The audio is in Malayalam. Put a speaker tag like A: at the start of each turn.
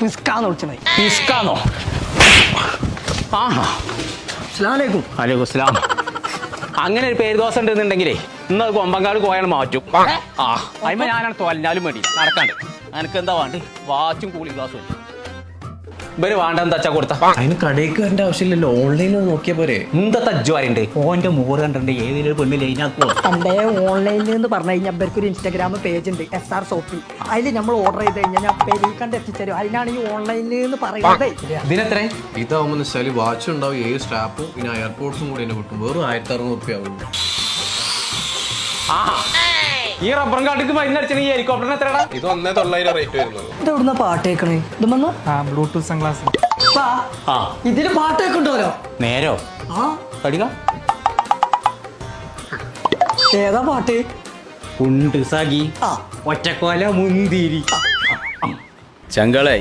A: പിസ്കാന്ന് വിളിച്ചത്.
B: പിസ്കാന്നോ? ആ
A: അസ്സലാമലൈക്കും.
B: വലൈക്കും സ്ലാം. അങ്ങനെ ഒരു പേര് ദോശ ഉണ്ടെന്നുണ്ടെങ്കിലേ ഇന്ന് കൊമ്പങ്കാട് കോയാണ് മാറ്റും. ആ അതിമ ഞാനാണ് തോലഞ്ഞാലും മതി നടക്കാണ്ട്. എനിക്ക് എന്താ വേണ്ടി വാച്ചും കൂളി ഗ്ലാസും ഇവര് വേണ്ട എന്താ വെച്ചാ കൊടുത്ത
C: അതിന് കടയിലേക്ക് വരേണ്ട ആവശ്യമില്ലല്ലോ, ഓൺലൈനിൽ നോക്കിയാ പോരെ.
B: എന്താ തജ്ജുവാരുണ്ട് ഓന്റെ മൂറ് കണ്ടിട്ടുണ്ട് ഏതെങ്കിലും പെണ്ണ് ലൈനാക്കോ.
A: പണ്ടേ ഓൺലൈനിൽ എന്ന് പറഞ്ഞു കഴിഞ്ഞാൽ ഇവർക്ക് ഒരു ഇൻസ്റ്റാഗ്രാം പേജ് ഉണ്ട്, SR ഷോപ്പിൽ. അതിൽ നമ്മൾ ഓർഡർ ചെയ്ത് കഴിഞ്ഞാൽ ഞാൻ പേരിൽ കണ്ട് എത്തിച്ചേരും. അതിനാണ് ഈ ഓൺലൈനിൽ എന്ന് പറയുന്നത്.
B: ഇതിനെത്ര?
C: ഇതാവുമ്പോൾ വെച്ചാൽ വാച്ച് ഉണ്ടാവും, 7 സ്ട്രാപ്പും പിന്നെ എയർപോർട്സും കൂടി തന്നെ കിട്ടും. വെറും 1600 ആവും.
B: ആ ഈ റബ്ബറും കാട്ടിക്ക് മരുന്നടിച്ചത് ഈ ഹെലികോപ്റ്ററിന് എത്രടാ?
C: ഇത് 1900 റേറ്റ് വരുന്നത്.
A: ഇത് എവിടുന്ന പാട്ട് കേൾക്കണേ? ഇത് വന്ന്
D: ബ്ലൂടൂത്ത് സൺഗ്ലാസ്.
B: ആ
A: ഇതില് പാട്ട് കേൾക്കണ്ടല്ലോ.
B: നേരോ
A: ആ
B: കടിക
A: ഏതാ പാട്ട്?
B: ഉണ്ട് സഖി
A: ആ
B: ഒറ്റക്കോല മുന്തിരി
E: ചങ്കളെ